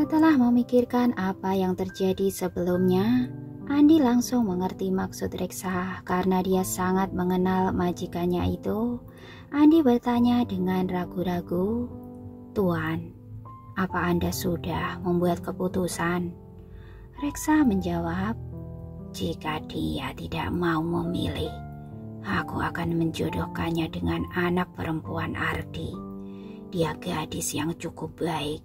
Setelah memikirkan apa yang terjadi sebelumnya, Andi langsung mengerti maksud Reksa karena dia sangat mengenal majikannya itu. Andi bertanya dengan ragu-ragu, "Tuan, apa Anda sudah membuat keputusan?" Reksa menjawab, "Jika dia tidak mau memilih, aku akan menjodohkannya dengan anak perempuan Ardi. Dia gadis yang cukup baik.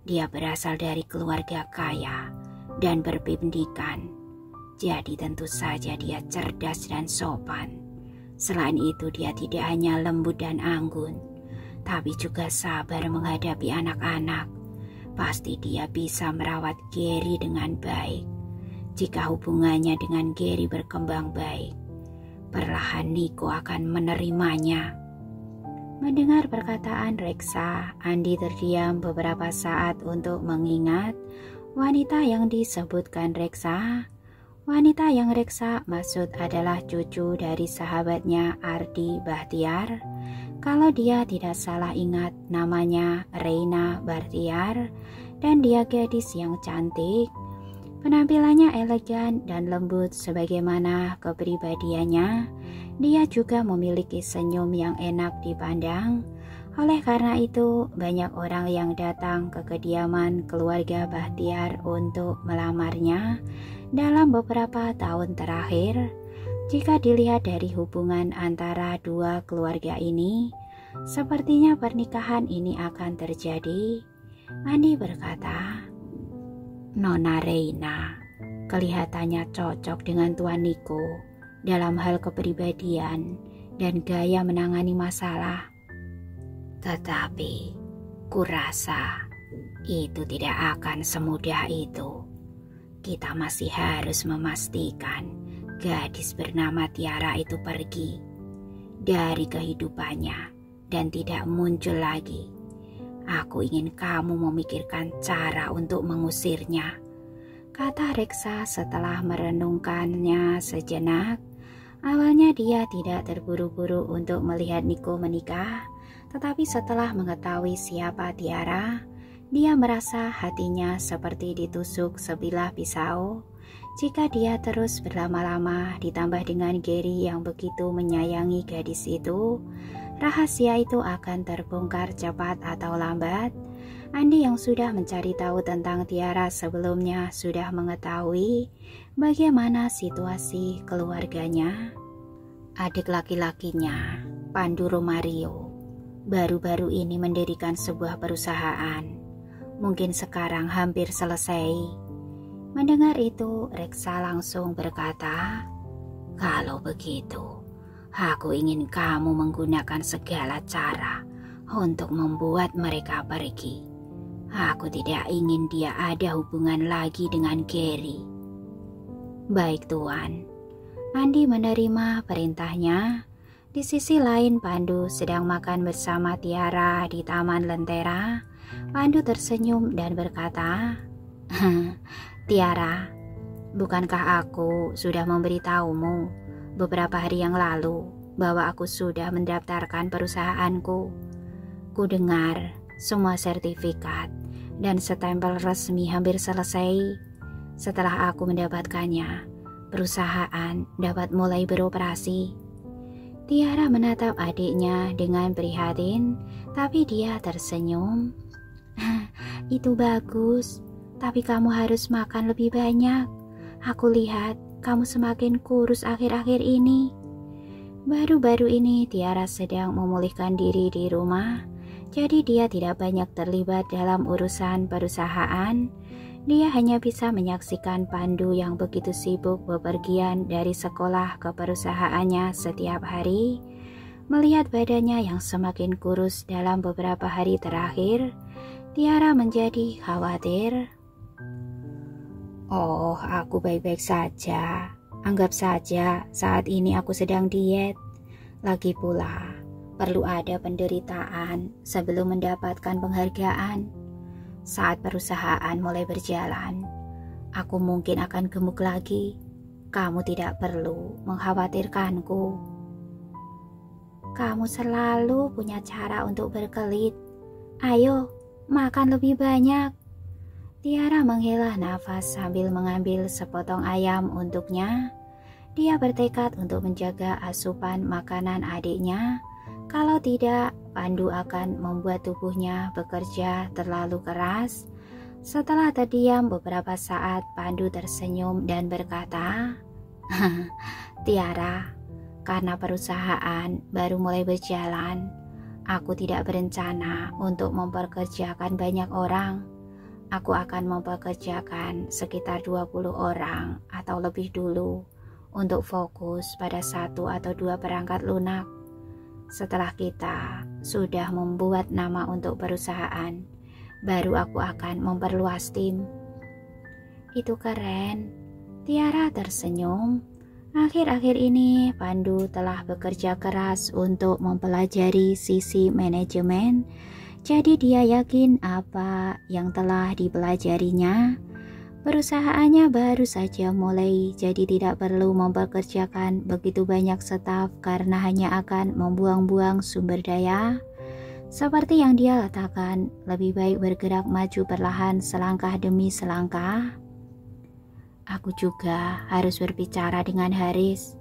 Dia berasal dari keluarga kaya dan berpendidikan. Jadi tentu saja dia cerdas dan sopan. Selain itu dia tidak hanya lembut dan anggun, tapi juga sabar menghadapi anak-anak. Pasti dia bisa merawat Gary dengan baik. Jika hubungannya dengan Gary berkembang baik, perlahan Niko akan menerimanya." Mendengar perkataan Reksa, Andi terdiam beberapa saat untuk mengingat wanita yang disebutkan Reksa. Wanita yang Reksa maksud adalah cucu dari sahabatnya Ardi Bahtiar. Kalau dia tidak salah ingat, namanya Reina Bahtiar, dan dia gadis yang cantik. Penampilannya elegan dan lembut sebagaimana kepribadiannya. Dia juga memiliki senyum yang enak dipandang. Oleh karena itu, banyak orang yang datang ke kediaman keluarga Bahtiar untuk melamarnya dalam beberapa tahun terakhir. Jika dilihat dari hubungan antara dua keluarga ini, sepertinya pernikahan ini akan terjadi. Andi berkata, "Nona Reina kelihatannya cocok dengan Tuan Niko dalam hal kepribadian dan gaya menangani masalah. Tetapi kurasa itu tidak akan semudah itu. Kita masih harus memastikan gadis bernama Tiara itu pergi dari kehidupannya dan tidak muncul lagi. Aku ingin kamu memikirkan cara untuk mengusirnya," kata Reksa setelah merenungkannya sejenak. Awalnya dia tidak terburu-buru untuk melihat Niko menikah, tetapi setelah mengetahui siapa Tiara, dia merasa hatinya seperti ditusuk sebilah pisau. Jika dia terus berlama-lama ditambah dengan Gary yang begitu menyayangi gadis itu, rahasia itu akan terbongkar cepat atau lambat. Andi yang sudah mencari tahu tentang Tiara sebelumnya sudah mengetahui bagaimana situasi keluarganya. Adik laki-lakinya, Pandu Romario, baru-baru ini mendirikan sebuah perusahaan. Mungkin sekarang hampir selesai. Mendengar itu, Reksa langsung berkata, "Kalau begitu, aku ingin kamu menggunakan segala cara untuk membuat mereka pergi. Aku tidak ingin dia ada hubungan lagi dengan Gary." "Baik, Tuan." Andi menerima perintahnya. Di sisi lain, Pandu sedang makan bersama Tiara di Taman Lentera. Pandu tersenyum dan berkata, "Tiara, bukankah aku sudah memberitahumu beberapa hari yang lalu bahwa aku sudah mendaftarkan perusahaanku? Ku dengar semua sertifikat dan stempel resmi hampir selesai. Setelah aku mendapatkannya, perusahaan dapat mulai beroperasi." Tiara menatap adiknya dengan prihatin, tapi dia tersenyum. "Itu bagus, tapi kamu harus makan lebih banyak. Aku lihat kamu semakin kurus akhir-akhir ini." Baru-baru ini Tiara sedang memulihkan diri di rumah. Jadi dia tidak banyak terlibat dalam urusan perusahaan. Dia hanya bisa menyaksikan Pandu yang begitu sibuk bepergian dari sekolah ke perusahaannya setiap hari. Melihat badannya yang semakin kurus dalam beberapa hari terakhir, Tiara menjadi khawatir. "Oh, aku baik-baik saja. Anggap saja saat ini aku sedang diet. Lagi pula, perlu ada penderitaan sebelum mendapatkan penghargaan. Saat perusahaan mulai berjalan, aku mungkin akan gemuk lagi. Kamu tidak perlu mengkhawatirkanku." "Kamu selalu punya cara untuk berkelit. Ayo, makan lebih banyak." Tiara menghela nafas sambil mengambil sepotong ayam untuknya. Dia bertekad untuk menjaga asupan makanan adiknya. Kalau tidak, Pandu akan membuat tubuhnya bekerja terlalu keras. Setelah terdiam beberapa saat, Pandu tersenyum dan berkata, Tiara, karena perusahaan baru mulai berjalan, aku tidak berencana untuk memperkerjakan banyak orang. Aku akan mempekerjakan sekitar 20 orang atau lebih dulu untuk fokus pada 1 atau 2 perangkat lunak. Setelah kita sudah membuat nama untuk perusahaan, baru aku akan memperluas tim. Itu keren. Tiara tersenyum. Akhir-akhir ini Pandu telah bekerja keras untuk mempelajari sisi manajemen. Jadi dia yakin apa yang telah dipelajarinya. Perusahaannya baru saja mulai, jadi tidak perlu mempekerjakan begitu banyak staf karena hanya akan membuang-buang sumber daya. Seperti yang dia katakan, lebih baik bergerak maju perlahan selangkah demi selangkah. Aku juga harus berbicara dengan Haris.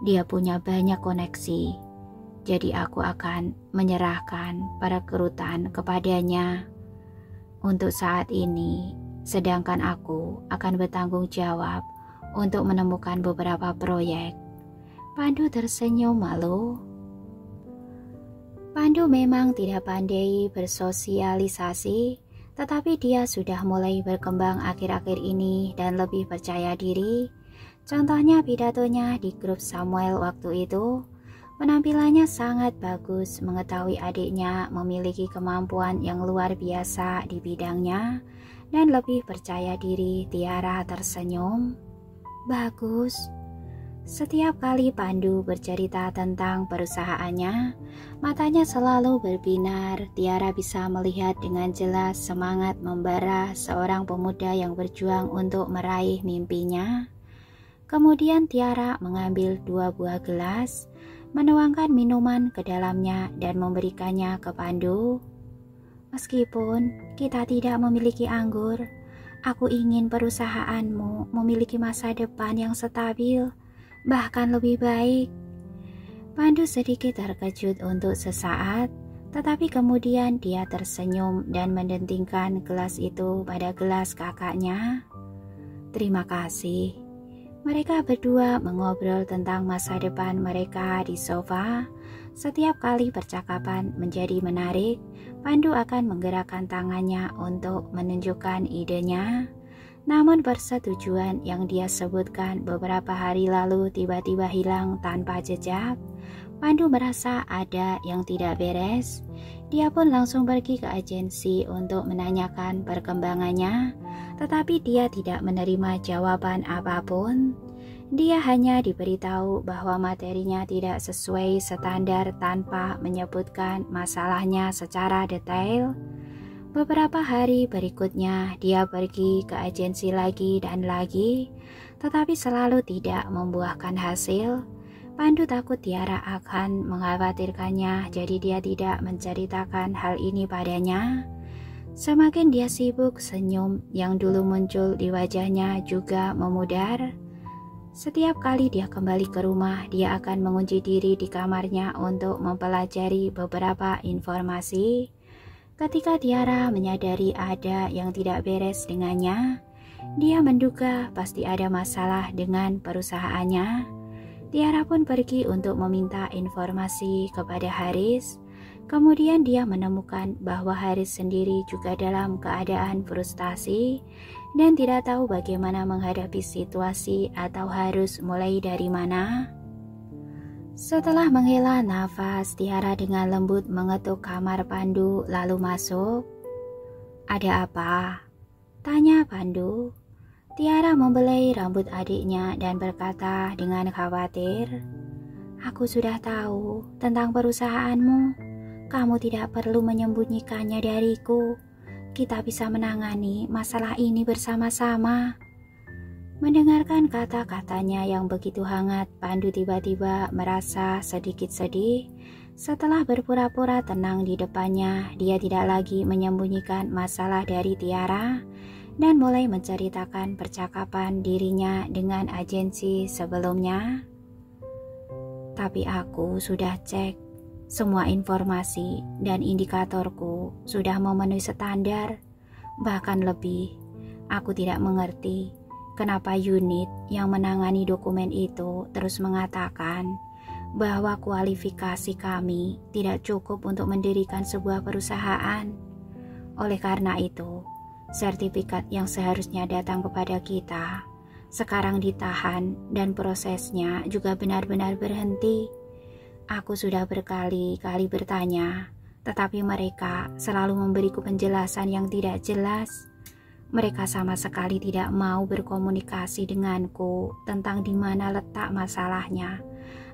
Dia punya banyak koneksi. Jadi aku akan menyerahkan perekrutan kepadanya. Untuk saat ini, sedangkan aku akan bertanggung jawab untuk menemukan beberapa proyek. Pandu tersenyum malu. Pandu memang tidak pandai bersosialisasi, tetapi dia sudah mulai berkembang akhir-akhir ini dan lebih percaya diri. Contohnya pidatonya di grup Samuel waktu itu. Penampilannya sangat bagus, mengetahui adiknya memiliki kemampuan yang luar biasa di bidangnya dan lebih percaya diri. Tiara tersenyum. Bagus. Setiap kali Pandu bercerita tentang perusahaannya, matanya selalu berbinar. Tiara bisa melihat dengan jelas semangat membara seorang pemuda yang berjuang untuk meraih mimpinya. Kemudian Tiara mengambil 2 buah gelas, menuangkan minuman ke dalamnya dan memberikannya ke Pandu. Meskipun kita tidak memiliki anggur, aku ingin perusahaanmu memiliki masa depan yang stabil, bahkan lebih baik. Pandu sedikit terkejut untuk sesaat, tetapi kemudian dia tersenyum dan mendentingkan gelas itu pada gelas kakaknya. Terima kasih. Mereka berdua mengobrol tentang masa depan mereka di sofa. Setiap kali percakapan menjadi menarik, Pandu akan menggerakkan tangannya untuk menunjukkan idenya. Namun persetujuan yang dia sebutkan beberapa hari lalu tiba-tiba hilang tanpa jejak. Pandu merasa ada yang tidak beres. Dia pun langsung pergi ke agensi untuk menanyakan perkembangannya, tetapi dia tidak menerima jawaban apapun. Dia hanya diberitahu bahwa materinya tidak sesuai standar tanpa menyebutkan masalahnya secara detail. Beberapa hari berikutnya dia pergi ke agensi lagi dan lagi, tetapi selalu tidak membuahkan hasil. Pandu takut Tiara akan mengkhawatirkannya, jadi dia tidak menceritakan hal ini padanya. Semakin dia sibuk, senyum yang dulu muncul di wajahnya juga memudar. Setiap kali dia kembali ke rumah, dia akan mengunci diri di kamarnya untuk mempelajari beberapa informasi. Ketika Tiara menyadari ada yang tidak beres dengannya, dia menduga pasti ada masalah dengan perusahaannya. Tiara pun pergi untuk meminta informasi kepada Haris. Kemudian dia menemukan bahwa Haris sendiri juga dalam keadaan frustasi dan tidak tahu bagaimana menghadapi situasi atau harus mulai dari mana. Setelah menghela nafas, Tiara dengan lembut mengetuk kamar Pandu lalu masuk. Ada apa? Tanya Pandu. Tiara membelai rambut adiknya dan berkata dengan khawatir, Aku sudah tahu tentang perusahaanmu. Kamu tidak perlu menyembunyikannya dariku. Kita bisa menangani masalah ini bersama-sama. Mendengarkan kata-katanya yang begitu hangat, Pandu tiba-tiba merasa sedikit sedih. Setelah berpura-pura tenang di depannya, dia tidak lagi menyembunyikan masalah dari Tiara. dan mulai menceritakan percakapan dirinya dengan agensi sebelumnya. Tapi aku sudah cek semua informasi dan indikatorku sudah memenuhi standar, bahkan lebih. Aku tidak mengerti kenapa unit yang menangani dokumen itu terus mengatakan bahwa kualifikasi kami tidak cukup untuk mendirikan sebuah perusahaan. Oleh karena itu, sertifikat yang seharusnya datang kepada kita sekarang ditahan dan prosesnya juga benar-benar berhenti. Aku sudah berkali-kali bertanya, tetapi mereka selalu memberiku penjelasan yang tidak jelas. Mereka sama sekali tidak mau berkomunikasi denganku tentang di mana letak masalahnya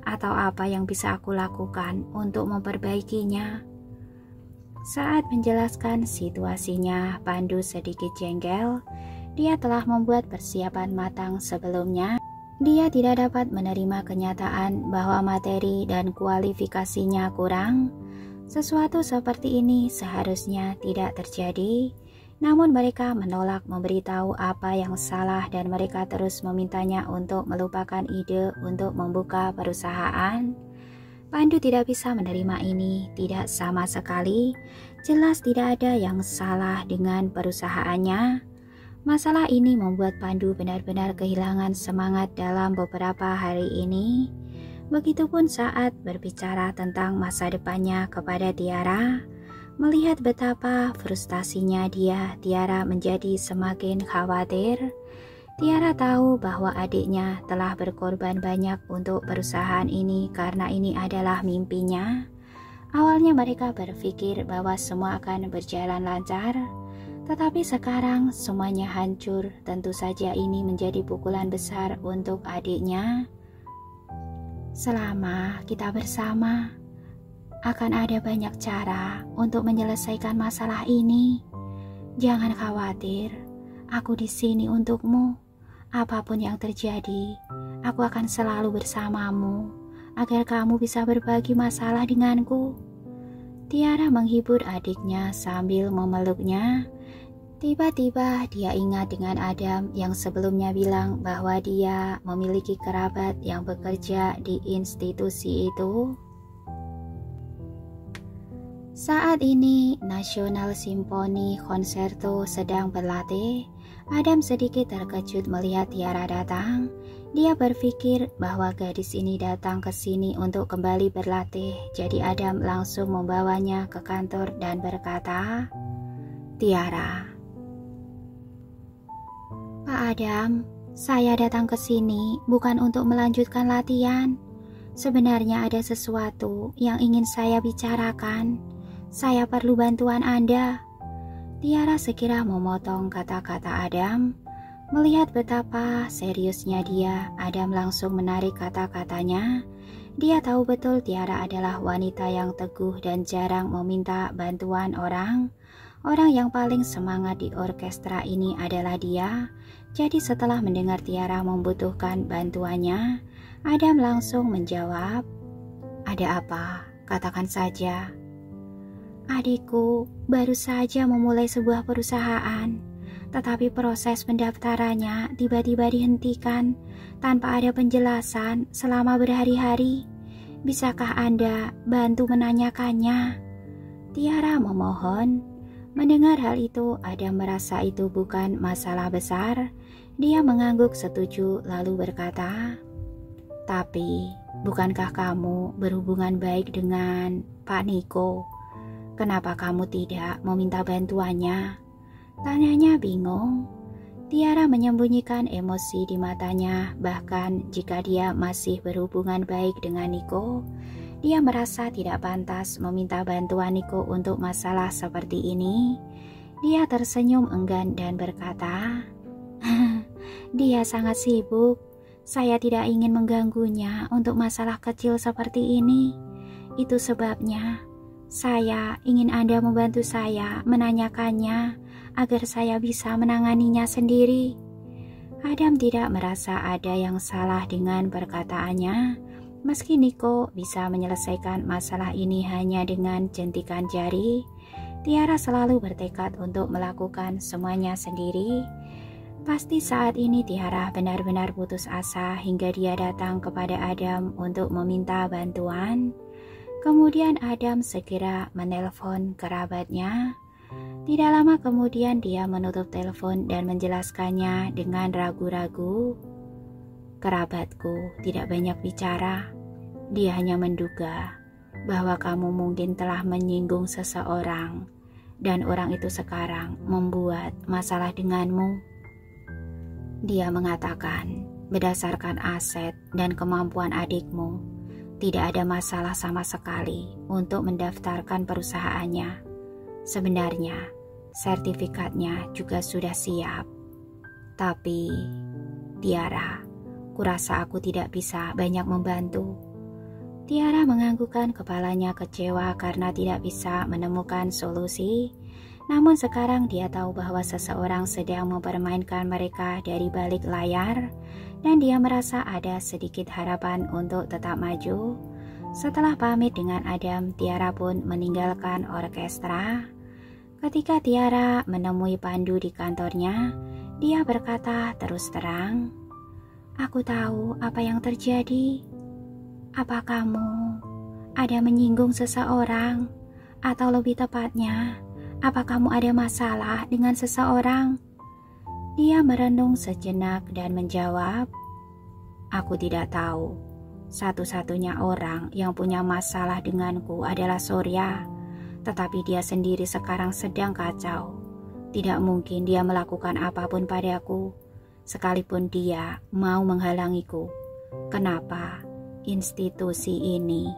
atau apa yang bisa aku lakukan untuk memperbaikinya. Saat menjelaskan situasinya, Pandu sedikit jengkel. Dia telah membuat persiapan matang sebelumnya. Dia tidak dapat menerima kenyataan bahwa materi dan kualifikasinya kurang. Sesuatu seperti ini seharusnya tidak terjadi. Namun mereka menolak memberitahu apa yang salah dan mereka terus memintanya untuk melupakan ide untuk membuka perusahaan. Pandu tidak bisa menerima ini, tidak sama sekali. Jelas tidak ada yang salah dengan perusahaannya. Masalah ini membuat Pandu benar-benar kehilangan semangat dalam beberapa hari ini. Begitupun saat berbicara tentang masa depannya kepada Tiara. Melihat betapa frustasinya dia, Tiara menjadi semakin khawatir. Tiara tahu bahwa adiknya telah berkorban banyak untuk perusahaan ini karena ini adalah mimpinya. Awalnya mereka berpikir bahwa semua akan berjalan lancar, tetapi sekarang semuanya hancur. Tentu saja ini menjadi pukulan besar untuk adiknya. Selama kita bersama, akan ada banyak cara untuk menyelesaikan masalah ini. Jangan khawatir, aku di sini untukmu. Apapun yang terjadi, aku akan selalu bersamamu agar kamu bisa berbagi masalah denganku. Tiara menghibur adiknya sambil memeluknya. Tiba-tiba dia ingat dengan Adam yang sebelumnya bilang bahwa dia memiliki kerabat yang bekerja di institusi itu. Saat ini National Symphony Concerto sedang berlatih. Adam sedikit terkejut melihat Tiara datang. Dia berpikir bahwa gadis ini datang ke sini untuk kembali berlatih. Jadi Adam langsung membawanya ke kantor dan berkata, "Tiara." "Pak Adam, saya datang ke sini bukan untuk melanjutkan latihan. Sebenarnya ada sesuatu yang ingin saya bicarakan. Saya perlu bantuan Anda." Tiara sekira memotong kata-kata Adam. Melihat betapa seriusnya dia, Adam langsung menarik kata-katanya. Dia tahu betul Tiara adalah wanita yang teguh dan jarang meminta bantuan orang. Orang yang paling semangat di orkestra ini adalah dia. Jadi setelah mendengar Tiara membutuhkan bantuannya, Adam langsung menjawab, "Ada apa? Katakan saja." "Adikku baru saja memulai sebuah perusahaan, tetapi proses pendaftarannya tiba-tiba dihentikan tanpa ada penjelasan selama berhari-hari. Bisakah Anda bantu menanyakannya?" Tiara memohon. Mendengar hal itu, Adam merasa itu bukan masalah besar. Dia mengangguk setuju lalu berkata, "Tapi, bukankah kamu berhubungan baik dengan Pak Niko? Kenapa kamu tidak meminta bantuannya?" Tanyanya bingung. Tiara menyembunyikan emosi di matanya. Bahkan jika dia masih berhubungan baik dengan Niko, dia merasa tidak pantas meminta bantuan Niko untuk masalah seperti ini. Dia tersenyum enggan dan berkata, "Dia sangat sibuk. Saya tidak ingin mengganggunya untuk masalah kecil seperti ini. Itu sebabnya saya ingin Anda membantu saya menanyakannya agar saya bisa menanganinya sendiri." Adam tidak merasa ada yang salah dengan perkataannya. Meski Niko bisa menyelesaikan masalah ini hanya dengan jentikan jari, Tiara selalu bertekad untuk melakukan semuanya sendiri. Pasti saat ini Tiara benar-benar putus asa hingga dia datang kepada Adam untuk meminta bantuan. Kemudian Adam segera menelpon kerabatnya. Tidak lama kemudian dia menutup telepon dan menjelaskannya dengan ragu-ragu. Kerabatku tidak banyak bicara. Dia hanya menduga bahwa kamu mungkin telah menyinggung seseorang dan orang itu sekarang membuat masalah denganmu. Dia mengatakan berdasarkan aset dan kemampuan adikmu, tidak ada masalah sama sekali untuk mendaftarkan perusahaannya. Sebenarnya sertifikatnya juga sudah siap. Tapi Tiara, kurasa aku tidak bisa banyak membantu. Tiara menganggukkan kepalanya kecewa karena tidak bisa menemukan solusi. Namun sekarang dia tahu bahwa seseorang sedang mempermainkan mereka dari balik layar dan dia merasa ada sedikit harapan untuk tetap maju. Setelah pamit dengan Adam, Tiara pun meninggalkan orkestra. Ketika Tiara menemui Pandu di kantornya, dia berkata terus terang, "Aku tahu apa yang terjadi. Apa kamu ada menyinggung seseorang? Atau lebih tepatnya, apa kamu ada masalah dengan seseorang?" Dia merenung sejenak dan menjawab, "Aku tidak tahu. Satu-satunya orang yang punya masalah denganku adalah Surya. Tetapi dia sendiri sekarang sedang kacau. Tidak mungkin dia melakukan apapun padaku, sekalipun dia mau menghalangiku. Kenapa institusi ini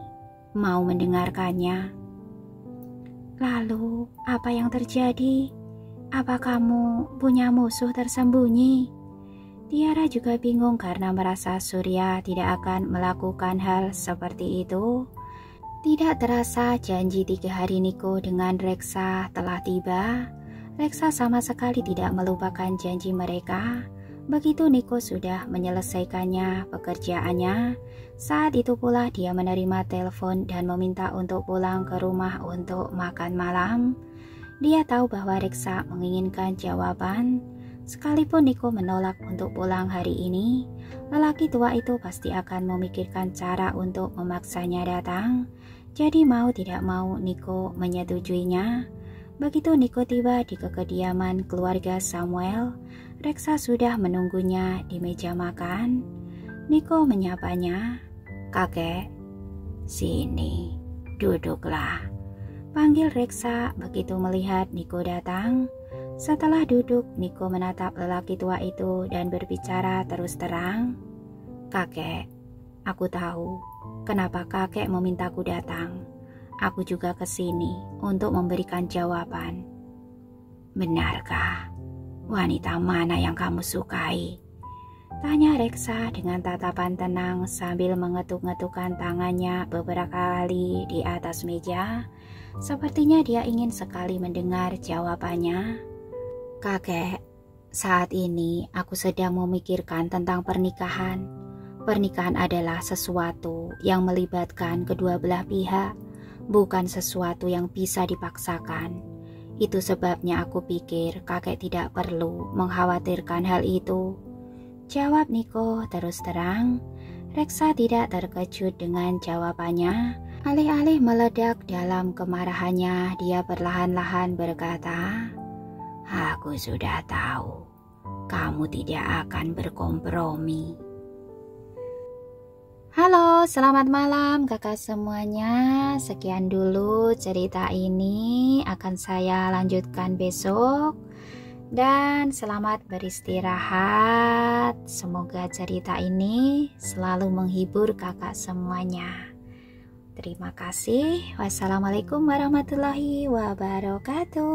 mau mendengarkannya?" "Lalu, apa yang terjadi? Apa kamu punya musuh tersembunyi?" Tiara juga bingung karena merasa Surya tidak akan melakukan hal seperti itu. Tidak terasa janji 3 hari Niko dengan Reksa telah tiba. Reksa sama sekali tidak melupakan janji mereka. Begitu Niko sudah menyelesaikannya pekerjaannya, saat itu pula dia menerima telepon dan meminta untuk pulang ke rumah untuk makan malam. Dia tahu bahwa Reksa menginginkan jawaban. Sekalipun Niko menolak untuk pulang hari ini, lelaki tua itu pasti akan memikirkan cara untuk memaksanya datang. Jadi mau tidak mau Niko menyetujuinya. Begitu Niko tiba di kediaman keluarga Samuel, Reksa sudah menunggunya di meja makan. Niko menyapanya, "Kakek, sini, duduklah," panggil Reksa begitu melihat Niko datang. Setelah duduk, Niko menatap lelaki tua itu dan berbicara terus terang, "Kakek, aku tahu kenapa kakek memintaku datang. Aku juga ke sini untuk memberikan jawaban." "Benarkah wanita mana yang kamu sukai?" tanya Reksa dengan tatapan tenang sambil mengetuk-ngetukkan tangannya beberapa kali di atas meja. Sepertinya dia ingin sekali mendengar jawabannya. "Kakek, saat ini aku sedang memikirkan tentang pernikahan. Pernikahan adalah sesuatu yang melibatkan kedua belah pihak, bukan sesuatu yang bisa dipaksakan. Itu sebabnya aku pikir kakek tidak perlu mengkhawatirkan hal itu," jawab Niko terus terang. Reksa tidak terkejut dengan jawabannya. Alih-alih meledak dalam kemarahannya, dia perlahan-lahan berkata, "Aku sudah tahu kamu tidak akan berkompromi." Halo, selamat malam kakak semuanya. Sekian dulu cerita ini, akan saya lanjutkan besok. Dan selamat beristirahat. Semoga cerita ini selalu menghibur kakak semuanya. Terima kasih. Wassalamualaikum warahmatullahi wabarakatuh.